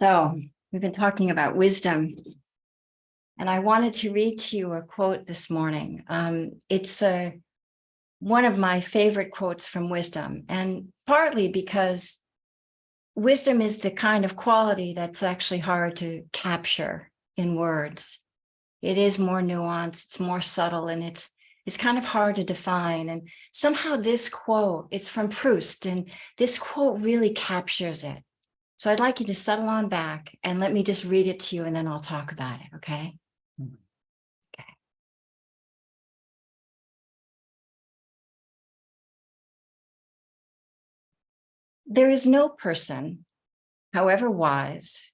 So we've been talking about wisdom, and I wanted to read to you a quote this morning. It's one of my favorite quotes from wisdom, and partly because wisdom is the kind of quality that's actually hard to capture in words. It is more nuanced, it's more subtle, and it's kind of hard to define. And somehow this quote, it's from Proust, and this quote really captures it. So I'd like you to settle on back and let me just read it to you, and then I'll talk about it, okay? Okay. There is no person, however wise,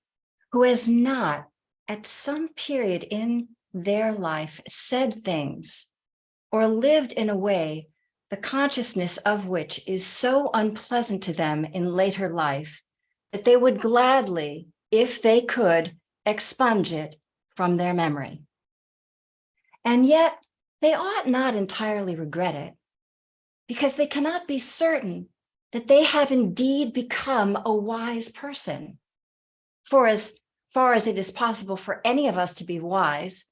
who has not at some period in their life said things or lived in a way the consciousness of which is so unpleasant to them in later life that they would gladly, if they could, expunge it from their memory. And yet they ought not entirely regret it, because they cannot be certain that they have indeed become a wise person. For as far as it is possible for any of us to be wise,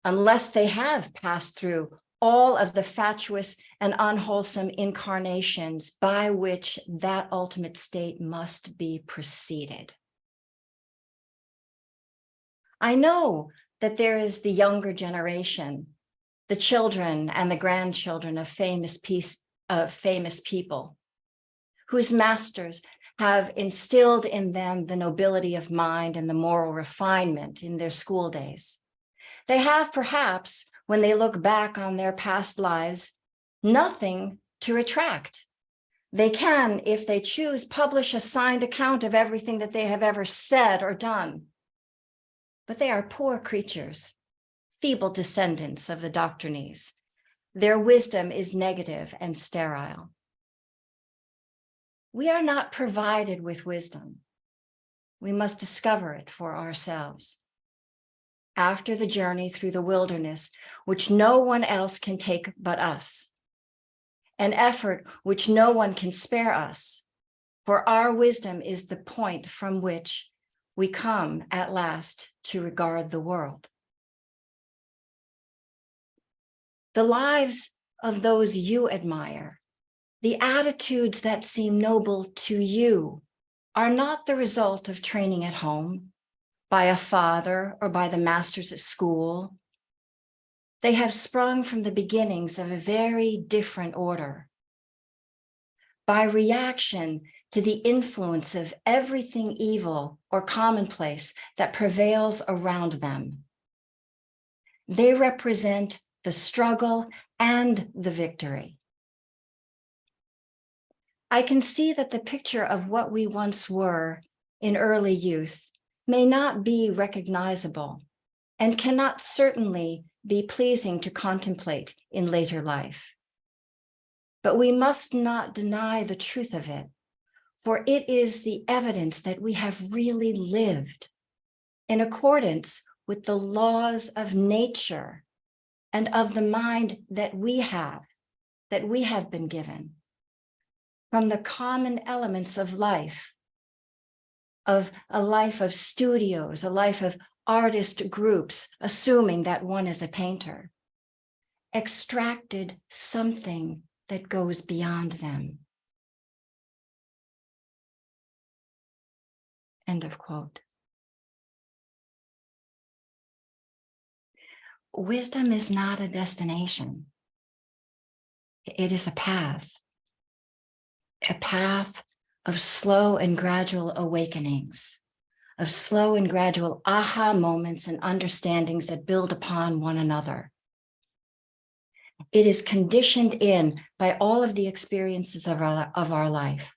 unless they have passed through all of the fatuous and unwholesome incarnations by which that ultimate state must be preceded. I know that there is the younger generation, the children and the grandchildren of famous people, whose masters have instilled in them the nobility of mind and the moral refinement in their school days. They have perhaps, when they look back on their past lives, nothing to retract. They can, if they choose, publish a signed account of everything that they have ever said or done. But they are poor creatures, feeble descendants of the doctrines. Their wisdom is negative and sterile. We are not provided with wisdom. We must discover it for ourselves. After the journey through the wilderness, which no one else can take but us, an effort which no one can spare us, for our wisdom is the point from which we come at last to regard the world. The lives of those you admire, the attitudes that seem noble to you, are not the result of training at home, by a father or by the masters at school. They have sprung from the beginnings of a very different order, by reaction to the influence of everything evil or commonplace that prevails around them. They represent the struggle and the victory. I can see that the picture of what we once were in early youth may not be recognizable and cannot certainly be pleasing to contemplate in later life. But we must not deny the truth of it, for it is the evidence that we have really lived in accordance with the laws of nature and of the mind that we have been given from the common elements of life, of a life of studios, a life of artist groups, assuming that one is a painter, extracted something that goes beyond them. End of quote. Wisdom is not a destination. It is a path of slow and gradual awakenings, of slow and gradual aha moments and understandings that build upon one another. It is conditioned in by all of the experiences of our life,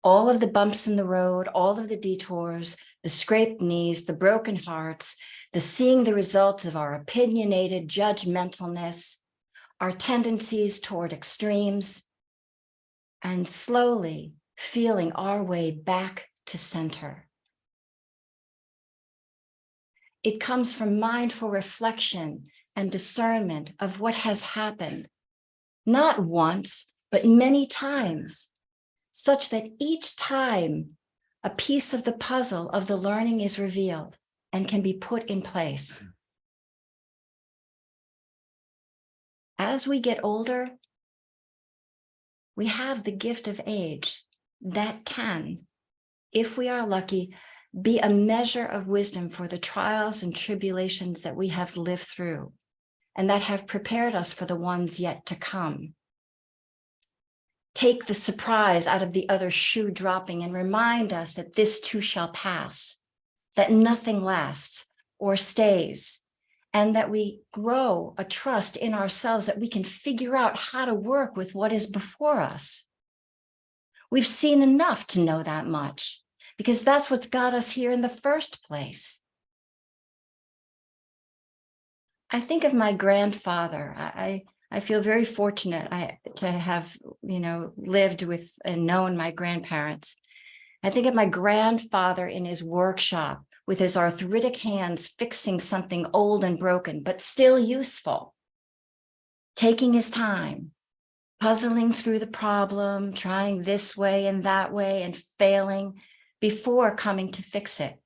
all of the bumps in the road, all of the detours, the scraped knees, the broken hearts, the seeing the results of our opinionated judgmentalness, our tendencies toward extremes, and slowly feeling our way back to center. It comes from mindful reflection and discernment of what has happened, not once, but many times, such that each time a piece of the puzzle of the learning is revealed and can be put in place. As we get older, we have the gift of age that can, if we are lucky, be a measure of wisdom for the trials and tribulations that we have lived through and that have prepared us for the ones yet to come. Take the surprise out of the other shoe dropping and remind us that this too shall pass, that nothing lasts or stays, and that we grow a trust in ourselves that we can figure out how to work with what is before us. We've seen enough to know that much, because that's what's got us here in the first place. I think of my grandfather. I feel very fortunate to have, lived with and known my grandparents. I think of my grandfather in his workshop with his arthritic hands fixing something old and broken, but still useful, taking his time, puzzling through the problem, trying this way and that way and failing before coming to fix it,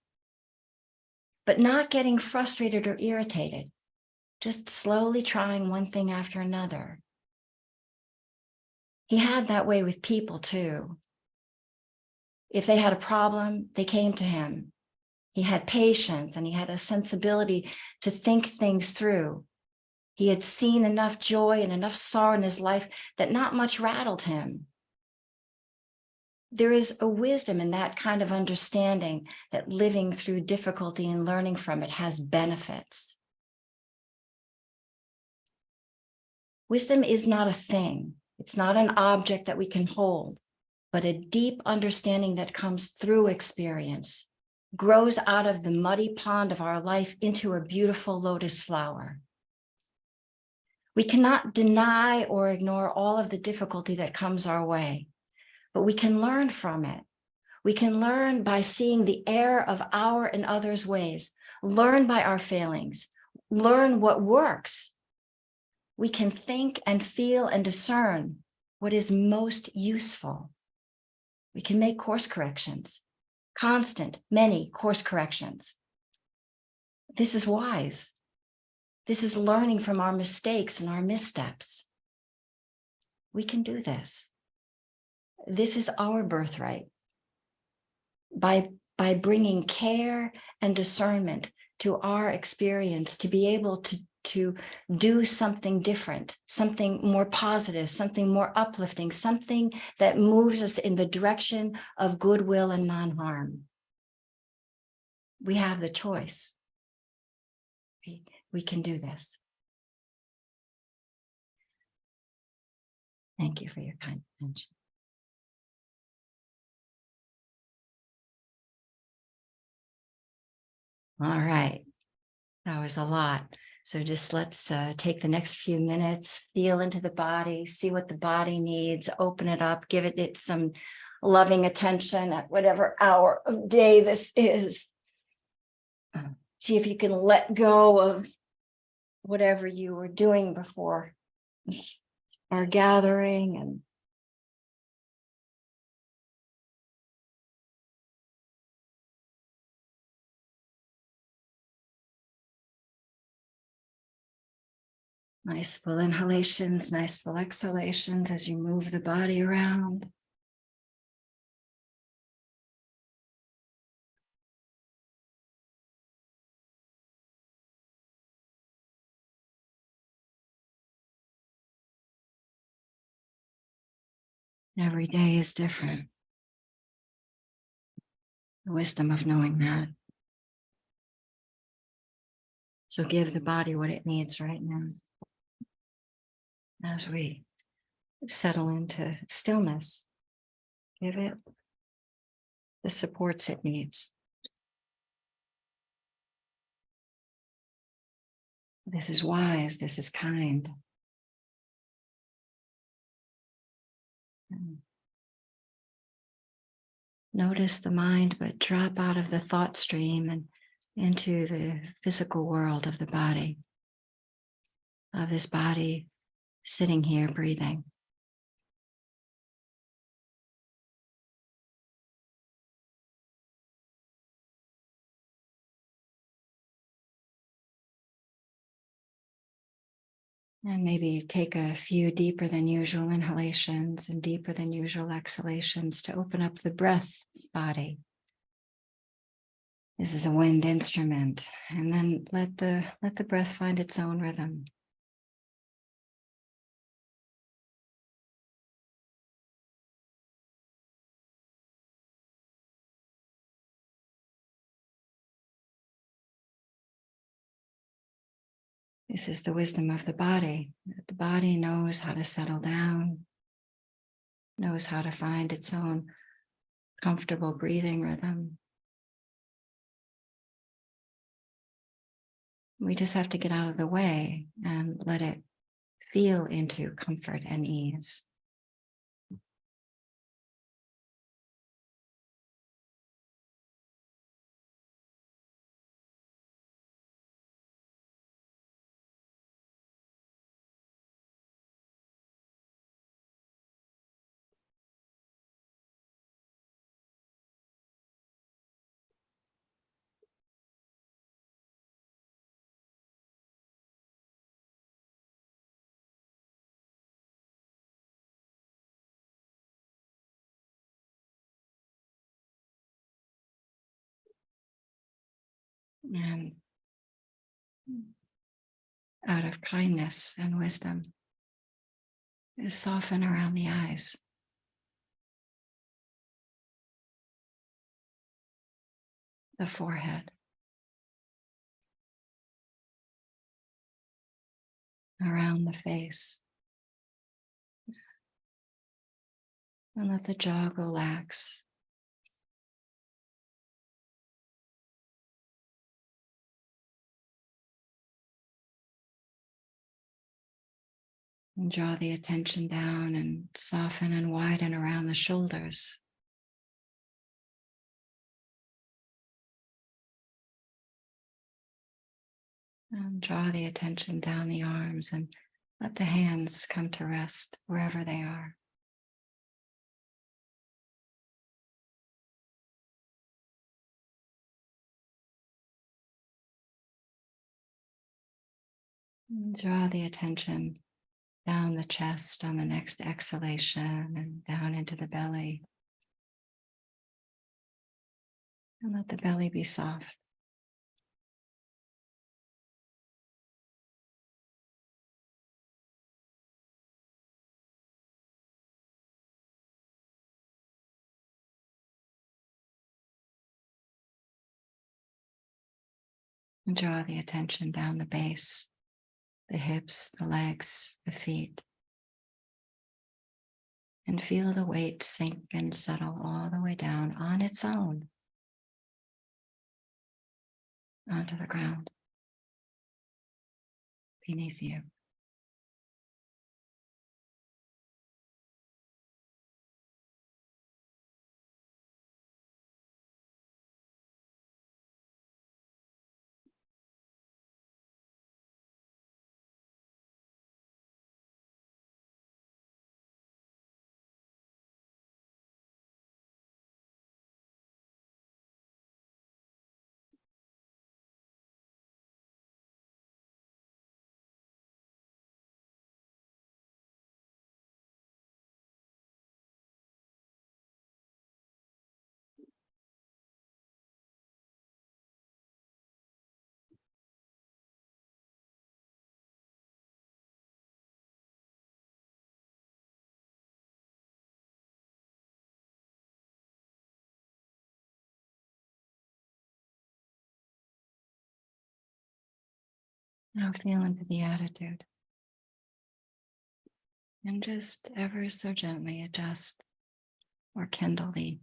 but not getting frustrated or irritated, just slowly trying one thing after another. He had that way with people too. If they had a problem, they came to him. He had patience and he had a sensibility to think things through. He had seen enough joy and enough sorrow in his life that not much rattled him. There is a wisdom in that kind of understanding that living through difficulty and learning from it has benefits. Wisdom is not a thing. It's not an object that we can hold, but a deep understanding that comes through experience, grows out of the muddy pond of our life into a beautiful lotus flower. We cannot deny or ignore all of the difficulty that comes our way, but we can learn from it. We can learn by seeing the error of our and others' ways, learn by our failings, learn what works. We can think and feel and discern what is most useful. We can make course corrections, constant, many course corrections. This is wise. This is learning from our mistakes and our missteps. We can do this. This is our birthright. By bringing care and discernment to our experience, to be able to do something different, something more positive, something more uplifting, something that moves us in the direction of goodwill and non-harm. We have the choice. We can do this. Thank you for your kind attention. All right, that was a lot. So just let's take the next few minutes, feel into the body, see what the body needs, open it up, give it some loving attention at whatever hour of day this is. See if you can let go of whatever you were doing before our gathering and nice full inhalations, nice full exhalations as you move the body around. Every day is different. The wisdom of knowing that. So give the body what it needs right now as we settle into stillness. Give it the supports it needs. This is wise. This is kind. Notice the mind, but drop out of the thought stream and into the physical world of the body, of this body sitting here breathing. And maybe take a few deeper than usual inhalations and deeper than usual exhalations to open up the breath body. This is a wind instrument. And then let the breath find its own rhythm. This is the wisdom of the body. The body knows how to settle down, knows how to find its own comfortable breathing rhythm. We just have to get out of the way and let it feel into comfort and ease. And out of kindness and wisdom, soften around the eyes. The forehead, around the face, and let the jaw go lax. And draw the attention down and soften and widen around the shoulders. And draw the attention down the arms and let the hands come to rest wherever they are. And draw the attention down the chest on the next exhalation and down into the belly. And let the belly be soft. And draw the attention down the base, the hips, the legs, the feet. And feel the weight sink and settle all the way down on its own onto the ground beneath you. Now feel into the attitude. And just ever so gently adjust or kindle the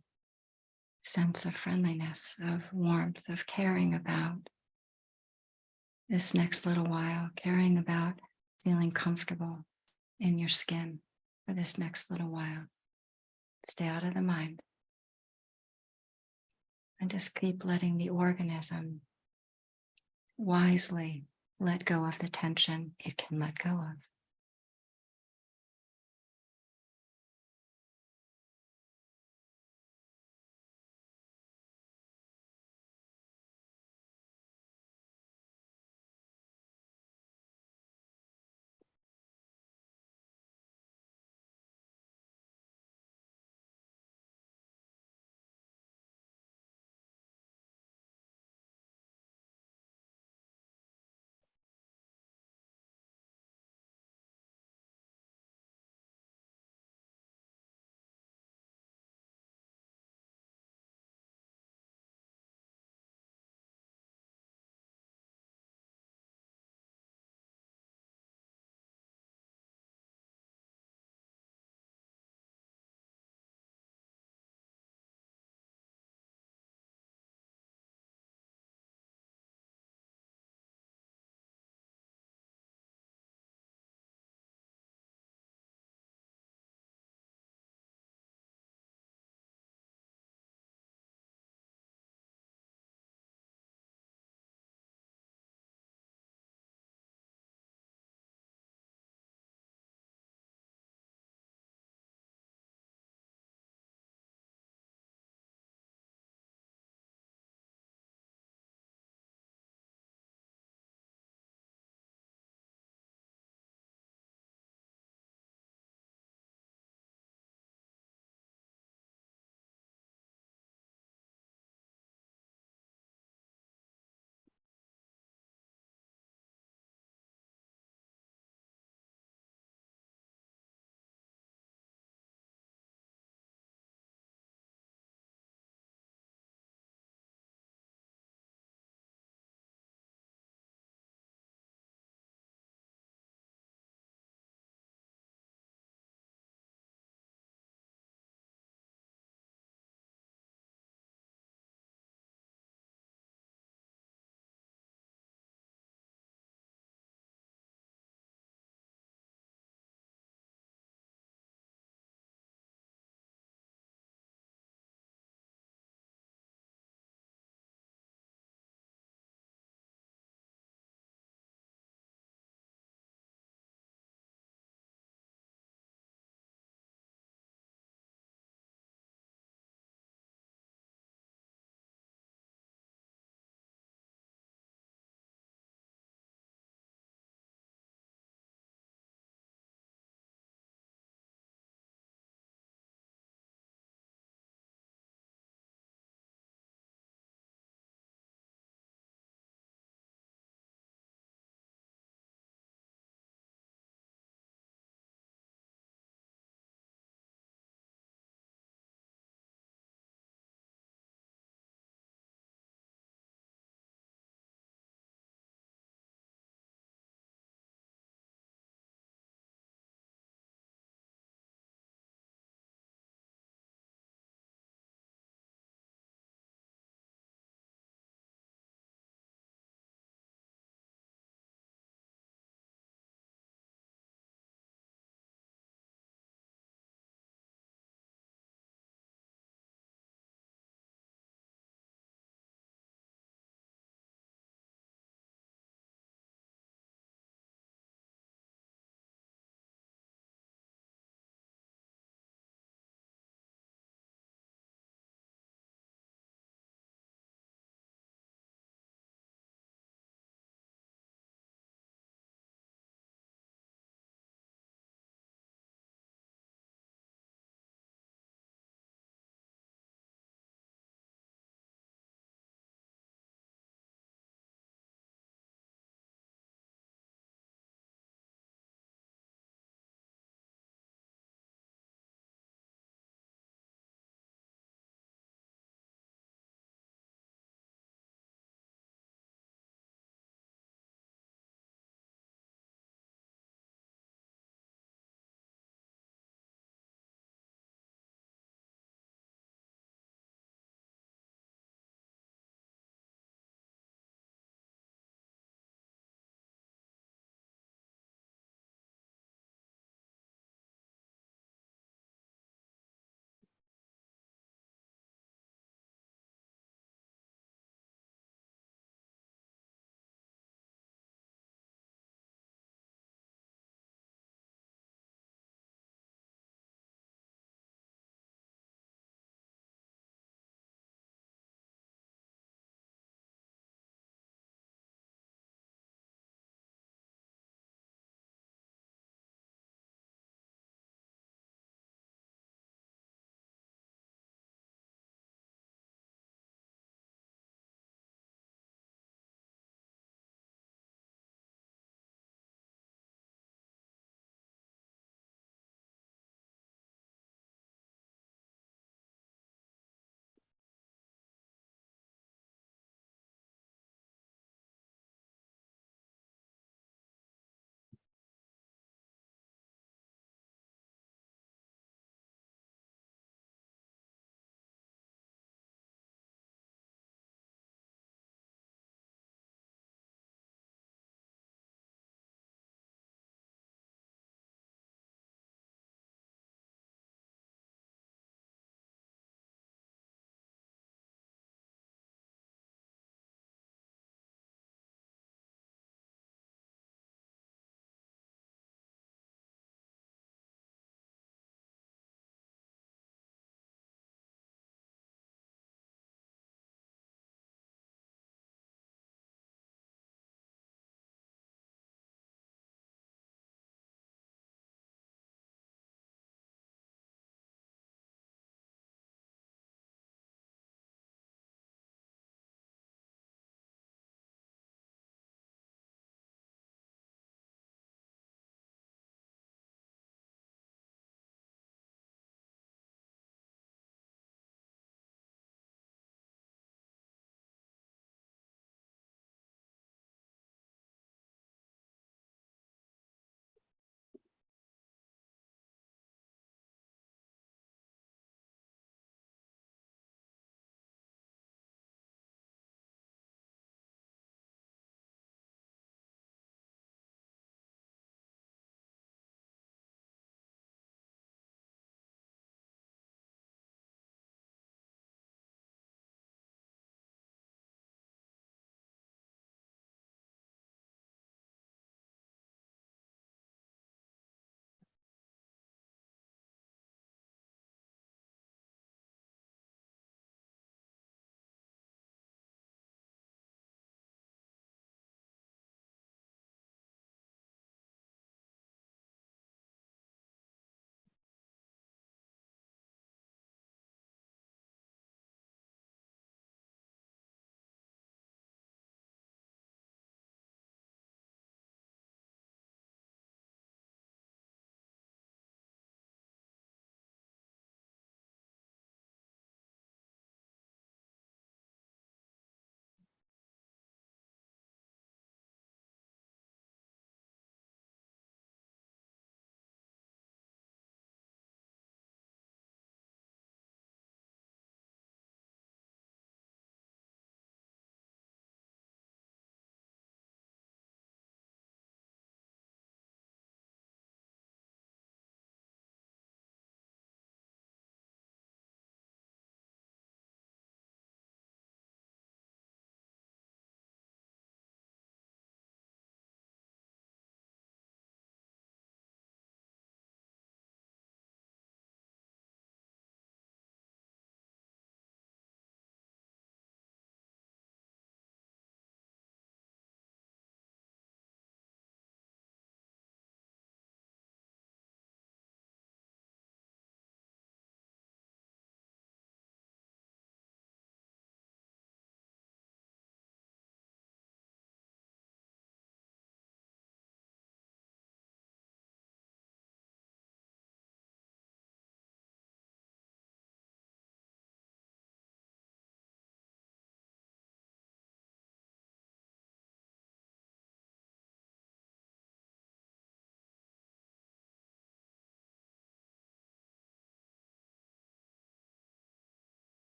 sense of friendliness, of warmth, of caring about this next little while, caring about feeling comfortable in your skin for this next little while. Stay out of the mind and just keep letting the organism wisely let go of the tension it can let go of.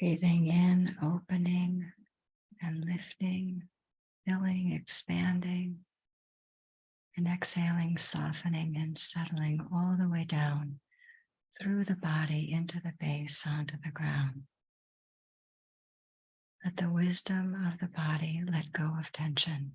Breathing in, opening and lifting, filling, expanding, and exhaling, softening and settling all the way down through the body into the base onto the ground. Let the wisdom of the body let go of tension.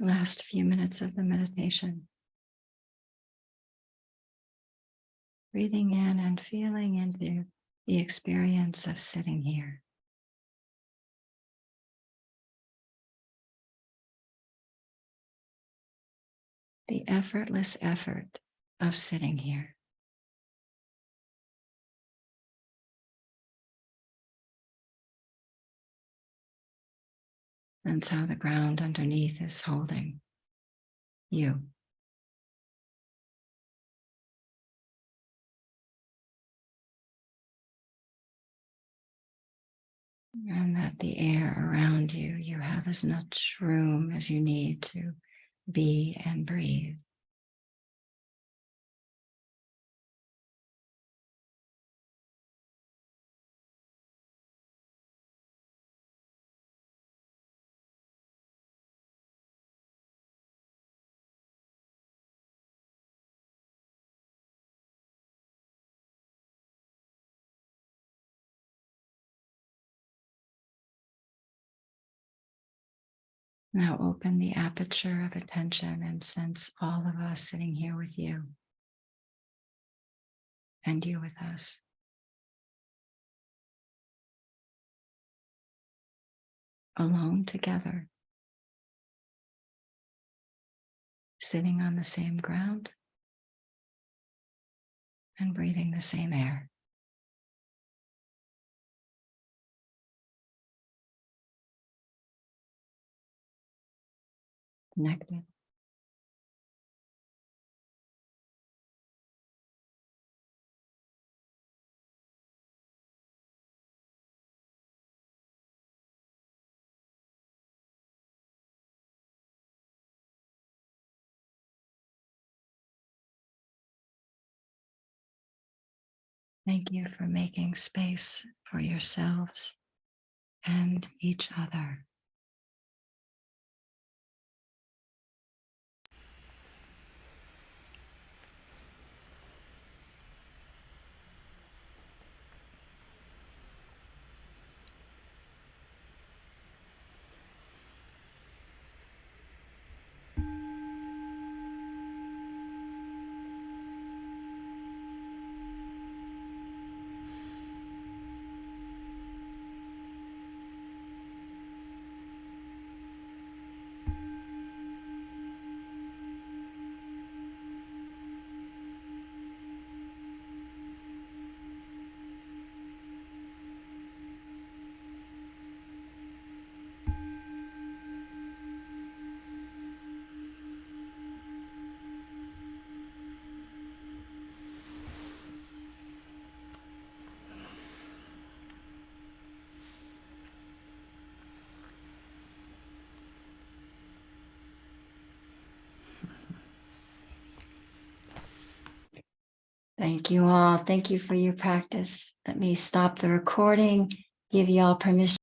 Last few minutes of the meditation. Breathing in and feeling into the experience of sitting here. The effortless effort of sitting here. That's how the ground underneath is holding you. And that the air around you, you have as much room as you need to be and breathe. Now open the aperture of attention and sense all of us sitting here with you and you with us. Alone together, sitting on the same ground and breathing the same air. Connected. Thank you for making space for yourselves and each other. Thank you all. Thank you for your practice. Let me stop the recording, give you all permission